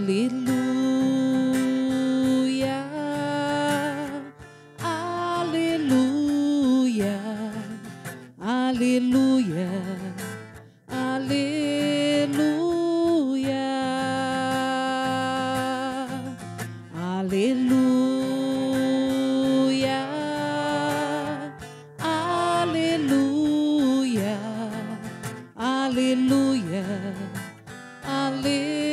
Aleluia, aleluia, aleluia, aleluia, aleluia, aleluia, aleluia, aleluia.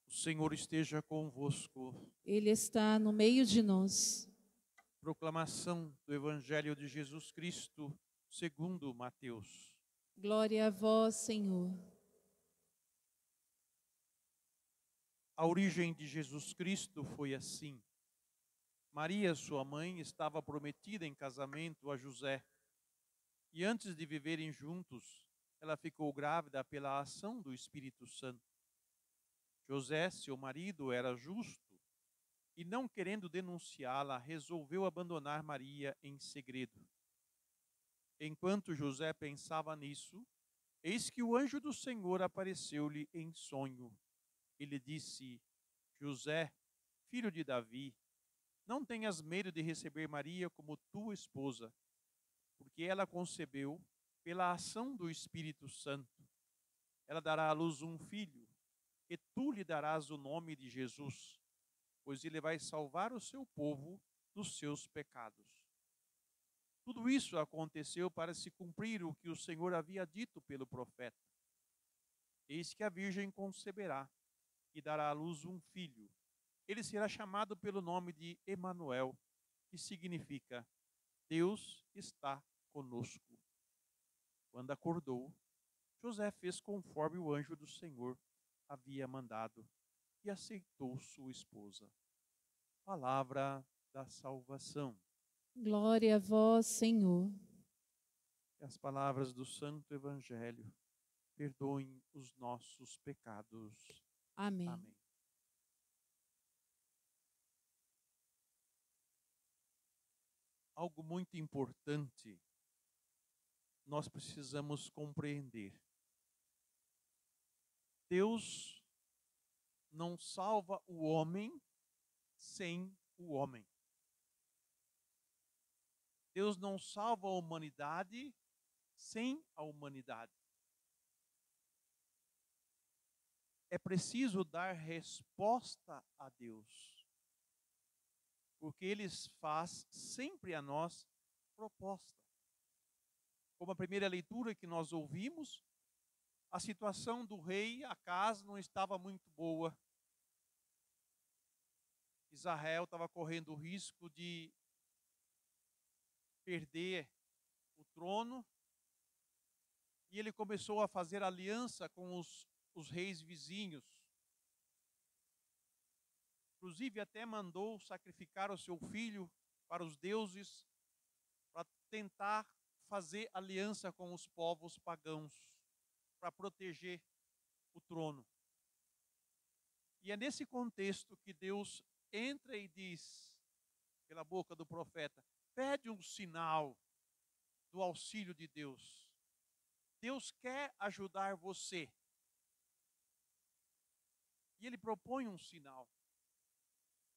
O Senhor esteja convosco. Ele está no meio de nós. Proclamação do Evangelho de Jesus Cristo, segundo Mateus. Glória a vós, Senhor. A origem de Jesus Cristo foi assim. Maria, sua mãe, estava prometida em casamento a José. E antes de viverem juntos, ela ficou grávida pela ação do Espírito Santo. José, seu marido, era justo e, não querendo denunciá-la, resolveu abandonar Maria em segredo. Enquanto José pensava nisso, eis que o anjo do Senhor apareceu-lhe em sonho. Ele disse: José, filho de Davi, não tenhas medo de receber Maria como tua esposa, porque ela concebeu pela ação do Espírito Santo. Ela dará à luz um filho, e tu lhe darás o nome de Jesus, pois ele vai salvar o seu povo dos seus pecados. Tudo isso aconteceu para se cumprir o que o Senhor havia dito pelo profeta. Eis que a Virgem conceberá e dará à luz um filho. Ele será chamado pelo nome de Emanuel, que significa Deus está conosco. Quando acordou, José fez conforme o anjo do Senhor havia mandado e aceitou sua esposa. Palavra da salvação. Glória a vós, Senhor. Que as palavras do Santo Evangelho perdoem os nossos pecados. Amém. Amém. Algo muito importante nós precisamos compreender. Deus não salva o homem sem o homem. Deus não salva a humanidade sem a humanidade. É preciso dar resposta a Deus, porque Ele faz sempre a nós proposta. Como a primeira leitura que nós ouvimos, a situação do rei Acaz não estava muito boa. Israel estava correndo o risco de perder o trono, e ele começou a fazer aliança com os reis vizinhos. Inclusive até mandou sacrificar o seu filho para os deuses, para tentar fazer aliança com os povos pagãos, para proteger o trono. E é nesse contexto que Deus entra e diz, pela boca do profeta, pede um sinal do auxílio de Deus. Deus quer ajudar você. E ele propõe um sinal.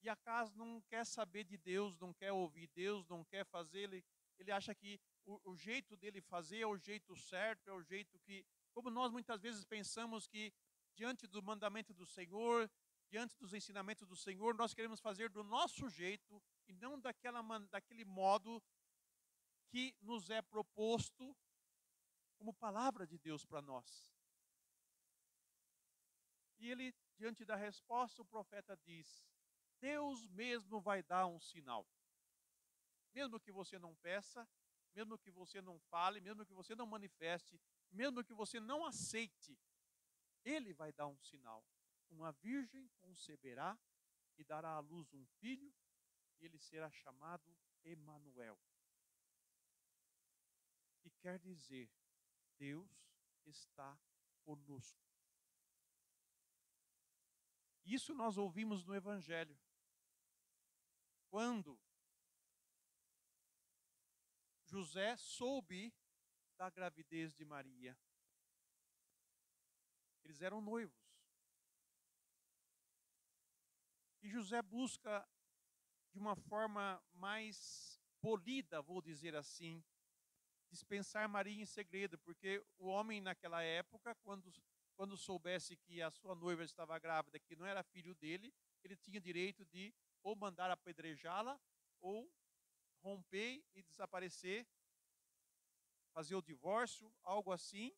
E Acaz não quer saber de Deus, não quer ouvir Deus, não quer fazer. Ele acha que o jeito dele fazer é o jeito certo, é o jeito que... Como nós muitas vezes pensamos que diante do mandamento do Senhor, diante dos ensinamentos do Senhor, nós queremos fazer do nosso jeito e não daquele modo que nos é proposto como palavra de Deus para nós. E ele, diante da resposta, o profeta diz: Deus mesmo vai dar um sinal. Mesmo que você não peça, mesmo que você não fale, mesmo que você não manifeste, mesmo que você não aceite, Ele vai dar um sinal. Uma virgem conceberá e dará à luz um filho, e ele será chamado Emanuel. Que quer dizer, Deus está conosco. Isso nós ouvimos no Evangelho. Quando José soube da gravidez de Maria. Eles eram noivos. E José busca, de uma forma mais polida, vou dizer assim, dispensar Maria em segredo, porque o homem naquela época, quando soubesse que a sua noiva estava grávida, que não era filho dele, ele tinha direito de ou mandar apedrejá-la, ou romper e desaparecer, fazer o divórcio, algo assim.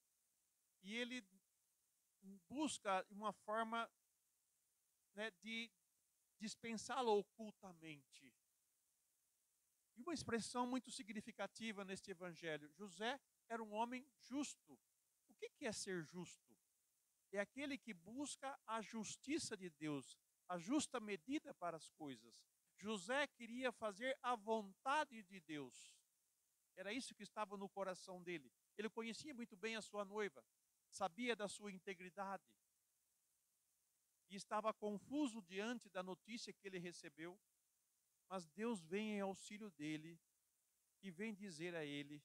E ele busca uma forma, né, de dispensá-la ocultamente. E uma expressão muito significativa neste evangelho: José era um homem justo. O que é ser justo? É aquele que busca a justiça de Deus, a justa medida para as coisas. José queria fazer a vontade de Deus. Era isso que estava no coração dele. Ele conhecia muito bem a sua noiva, sabia da sua integridade, e estava confuso diante da notícia que ele recebeu. Mas Deus vem em auxílio dele e vem dizer a ele: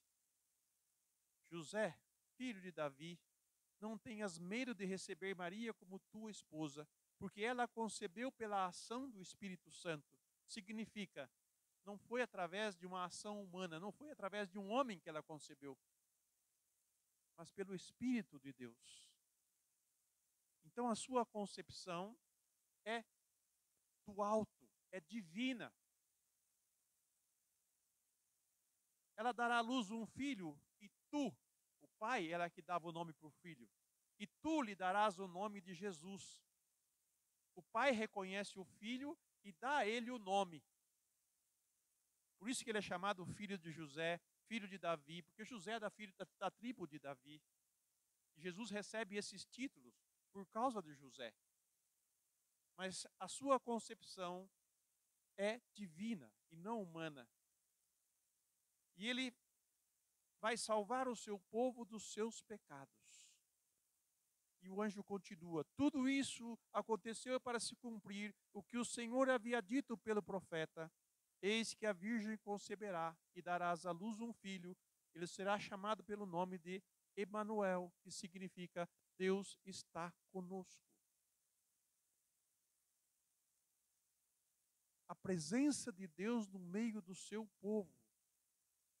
José, filho de Davi, não tenhas medo de receber Maria como tua esposa, porque ela concebeu pela ação do Espírito Santo. Significa, não foi através de uma ação humana, não foi através de um homem que ela concebeu, mas pelo Espírito de Deus. Então a sua concepção é do alto, é divina. Ela dará à luz um filho, e tu, o pai, era que dava o nome para o filho, e tu lhe darás o nome de Jesus. O pai reconhece o filho e dá a ele o nome. Por isso que ele é chamado filho de José, filho de Davi, porque José é da tribo de Davi. E Jesus recebe esses títulos por causa de José. Mas a sua concepção é divina e não humana. E ele vai salvar o seu povo dos seus pecados. E o anjo continua: tudo isso aconteceu para se cumprir o que o Senhor havia dito pelo profeta: eis que a virgem conceberá e darás à luz um filho, ele será chamado pelo nome de Emanuel, que significa Deus está conosco. A presença de Deus no meio do seu povo.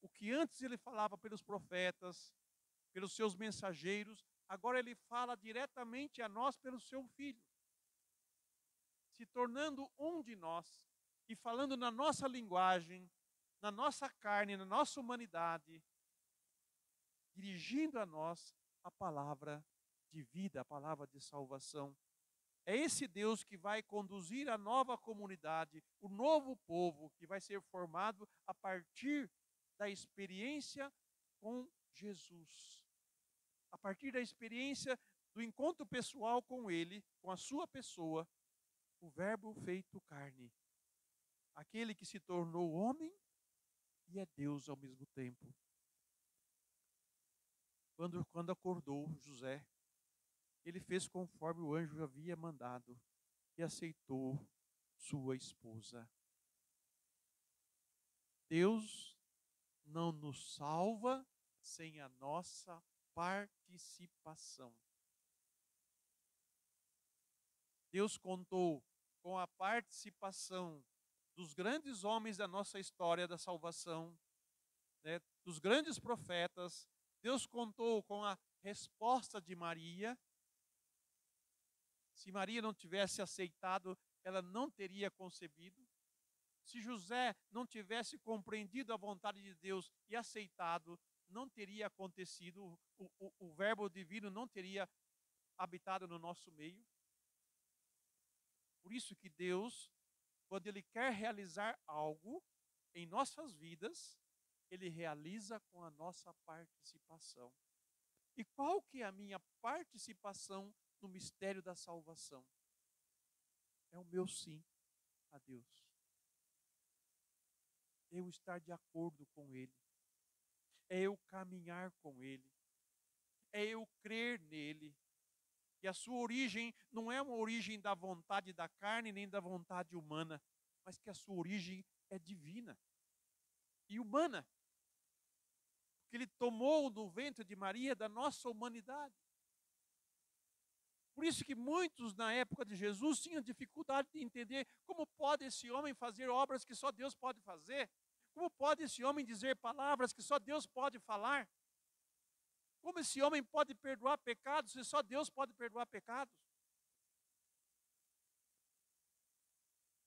O que antes ele falava pelos profetas, pelos seus mensageiros, agora ele fala diretamente a nós pelo seu Filho, se tornando um de nós e falando na nossa linguagem, na nossa carne, na nossa humanidade, dirigindo a nós a palavra de vida, a palavra de salvação. É esse Deus que vai conduzir a nova comunidade, o novo povo que vai ser formado a partir da experiência com Jesus. A partir da experiência do encontro pessoal com Ele, com a sua pessoa, o Verbo feito carne. Aquele que se tornou homem e é Deus ao mesmo tempo. Quando acordou José, ele fez conforme o anjo havia mandado e aceitou sua esposa. Deus não nos salva sem a nossa participação. Deus contou com a participação dos grandes homens da nossa história da salvação, né, dos grandes profetas. Deus contou com a resposta de Maria. Se Maria não tivesse aceitado, ela não teria concebido. Se José não tivesse compreendido a vontade de Deus e aceitado, não teria acontecido, o Verbo divino não teria habitado no nosso meio. Por isso que Deus, quando Ele quer realizar algo em nossas vidas, Ele realiza com a nossa participação. E qual que é a minha participação no mistério da salvação? É o meu sim a Deus. É eu estar de acordo com Ele. É eu caminhar com Ele. É eu crer nele. E a sua origem não é uma origem da vontade da carne nem da vontade humana, mas que a sua origem é divina e humana. que ele tomou do ventre de Maria da nossa humanidade. Por isso que muitos na época de Jesus tinham dificuldade de entender como pode esse homem fazer obras que só Deus pode fazer. Como pode esse homem dizer palavras que só Deus pode falar? Como esse homem pode perdoar pecados se só Deus pode perdoar pecados?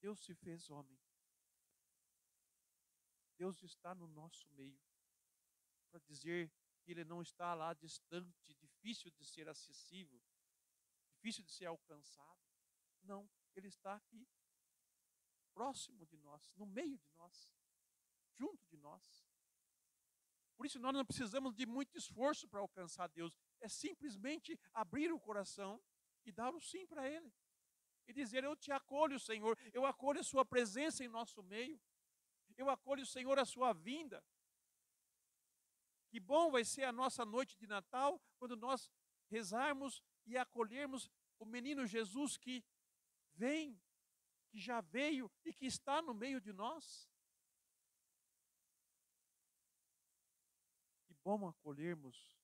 Deus se fez homem. Deus está no nosso meio para dizer que Ele não está lá distante, difícil de ser acessível, difícil de ser alcançado. Não, Ele está aqui, próximo de nós, no meio de nós, junto de nós. Por isso nós não precisamos de muito esforço para alcançar Deus. É simplesmente abrir o coração e dar o sim para Ele. E dizer, eu te acolho, Senhor, eu acolho a sua presença em nosso meio. Eu acolho, Senhor, a sua vinda. Que bom vai ser a nossa noite de Natal quando nós rezarmos e acolhermos o menino Jesus que vem, que já veio e que está no meio de nós. Que bom acolhermos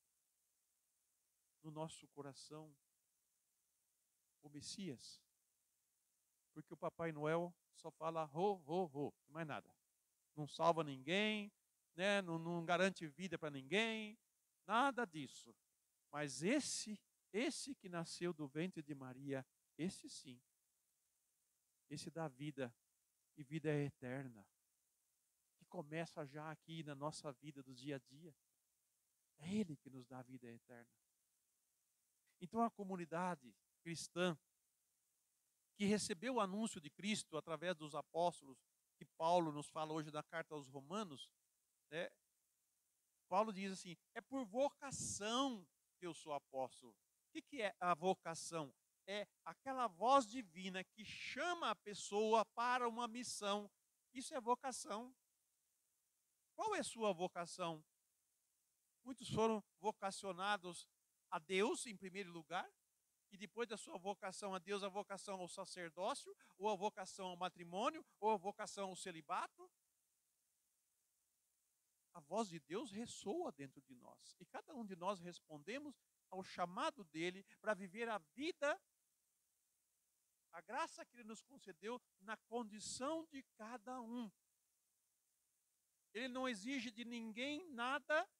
no nosso coração o Messias. Porque o Papai Noel só fala ho, ho, ho, mais nada. Não salva ninguém, né? não garante vida para ninguém, nada disso. Mas esse que nasceu do ventre de Maria, esse sim, esse dá vida e vida é eterna, que começa já aqui na nossa vida do dia a dia. É Ele que nos dá a vida eterna. Então a comunidade cristã que recebeu o anúncio de Cristo através dos apóstolos, que Paulo nos fala hoje na carta aos Romanos, né? Paulo diz assim, é por vocação que eu sou apóstolo. O que é a vocação? É aquela voz divina que chama a pessoa para uma missão. Isso é vocação. Qual é a sua vocação? Muitos foram vocacionados a Deus em primeiro lugar, e depois da sua vocação a Deus, a vocação ao sacerdócio, ou a vocação ao matrimônio, ou a vocação ao celibato. A voz de Deus ressoa dentro de nós. E cada um de nós respondemos ao chamado dele para viver a vida, a graça que ele nos concedeu na condição de cada um. Ele não exige de ninguém nada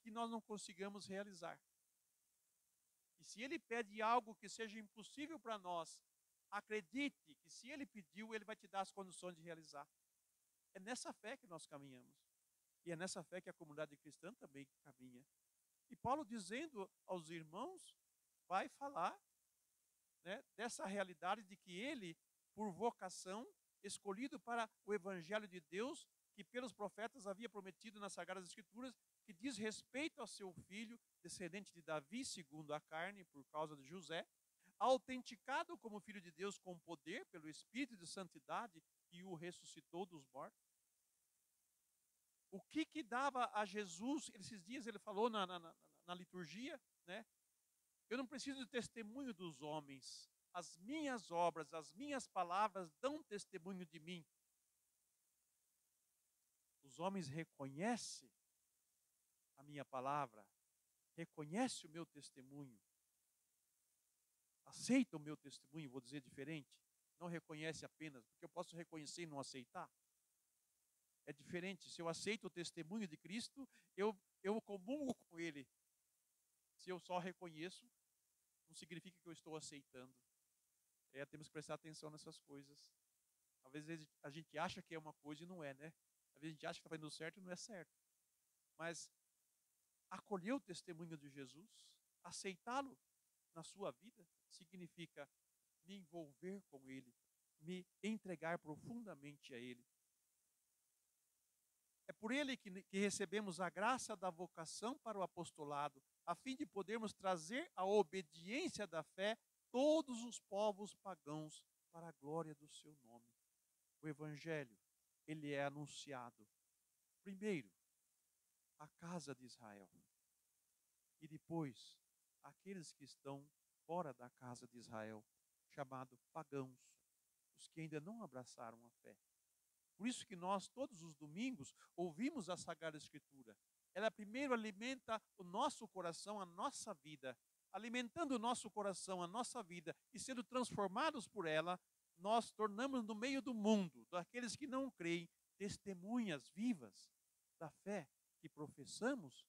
que nós não consigamos realizar. E se ele pede algo que seja impossível para nós, acredite que se ele pediu, ele vai te dar as condições de realizar. É nessa fé que nós caminhamos. E é nessa fé que a comunidade cristã também caminha. E Paulo, dizendo aos irmãos, vai falar, né, dessa realidade de que ele, por vocação, escolhido para o evangelho de Deus, que pelos profetas havia prometido nas Sagradas Escrituras, que diz respeito ao seu filho, descendente de Davi, segundo a carne, por causa de José, autenticado como filho de Deus com poder pelo Espírito de santidade, que o ressuscitou dos mortos. O que dava a Jesus, esses dias ele falou na liturgia, né? Eu não preciso de testemunho dos homens. As minhas obras, as minhas palavras dão testemunho de mim. Os homens reconhecem a minha palavra, reconhecem o meu testemunho, aceitam o meu testemunho, vou dizer diferente. Não reconhece apenas, porque eu posso reconhecer e não aceitar. É diferente. Se eu aceito o testemunho de Cristo, eu comungo com Ele. Se eu só reconheço, não significa que eu estou aceitando. Temos que prestar atenção nessas coisas. Às vezes a gente acha que é uma coisa e não é, né? Às vezes a gente acha que está fazendo certo e não é certo. Mas acolher o testemunho de Jesus, aceitá-lo na sua vida, significa me envolver com Ele, me entregar profundamente a Ele. É por Ele que recebemos a graça da vocação para o apostolado, a fim de podermos trazer a obediência da fé todos os povos pagãos para a glória do seu nome. O Evangelho, ele é anunciado primeiro à casa de Israel e depois àqueles que estão fora da casa de Israel, chamados pagãos, os que ainda não abraçaram a fé. Por isso que nós, todos os domingos, ouvimos a Sagrada Escritura. ela primeiro alimenta o nosso coração, a nossa vida. Alimentando o nosso coração, a nossa vida e sendo transformados por ela, nós tornamos no meio do mundo, daqueles que não creem, testemunhas vivas da fé que professamos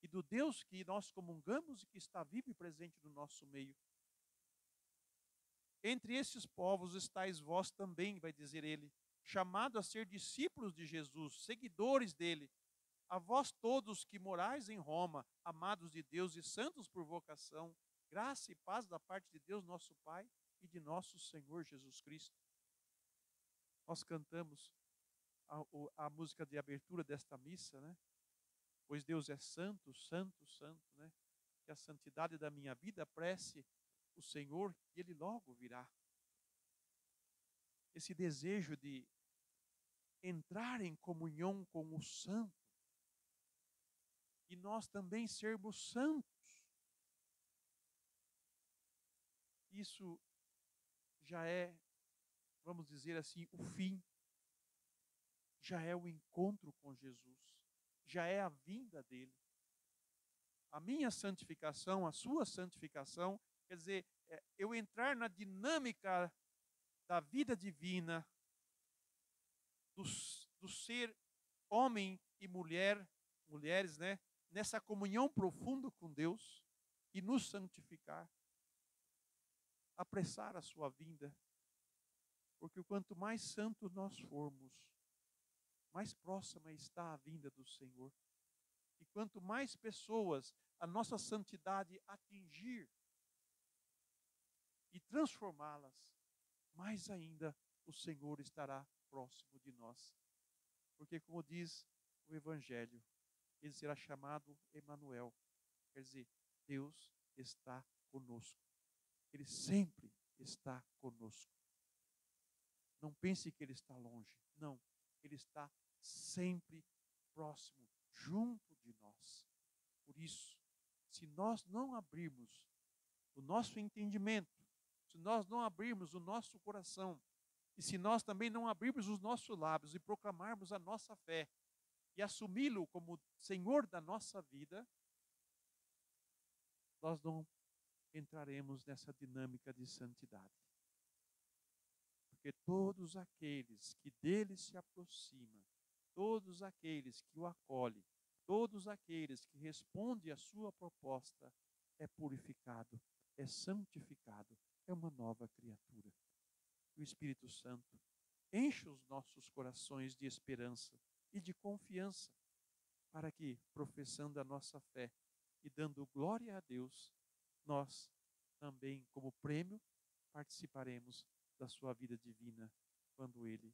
e do Deus que nós comungamos e que está vivo e presente no nosso meio. Entre esses povos estáis vós também, vai dizer ele, chamado a ser discípulos de Jesus, seguidores dele. A vós todos que morais em Roma, amados de Deus e santos por vocação, graça e paz da parte de Deus, nosso Pai, e de nosso Senhor Jesus Cristo. Nós cantamos a música de abertura desta missa, né? Pois Deus é santo, santo, santo, né? Que a santidade da minha vida prece o Senhor e Ele logo virá. Esse desejo de entrar em comunhão com o santo e nós também sermos santos. Isso já é, vamos dizer assim, o fim. Já é o encontro com Jesus. Já é a vinda dele. A minha santificação, a sua santificação, quer dizer, eu entrar na dinâmica da vida divina, do ser homem e mulheres, né? Nessa comunhão profunda com Deus e nos santificar. Apressar a sua vinda. Porque quanto mais santos nós formos, mais próxima está a vinda do Senhor. E quanto mais pessoas a nossa santidade atingir e transformá-las, mais ainda o Senhor estará próximo de nós. Porque, como diz o Evangelho, ele será chamado Emanuel. Quer dizer, Deus está conosco. Ele sempre está conosco. Não pense que ele está longe. Não, ele está sempre próximo, junto de nós. Por isso, se nós não abrirmos o nosso entendimento, se nós não abrirmos o nosso coração, e se nós também não abrirmos os nossos lábios e proclamarmos a nossa fé, e assumi-lo como Senhor da nossa vida, nós não entraremos nessa dinâmica de santidade. Porque todos aqueles que dele se aproximam, todos aqueles que o acolhem, todos aqueles que respondem à sua proposta, é purificado, é santificado, é uma nova criatura. O Espírito Santo enche os nossos corações de esperança e de confiança, para que, professando a nossa fé e dando glória a Deus, nós também, como prêmio, participaremos da sua vida divina quando Ele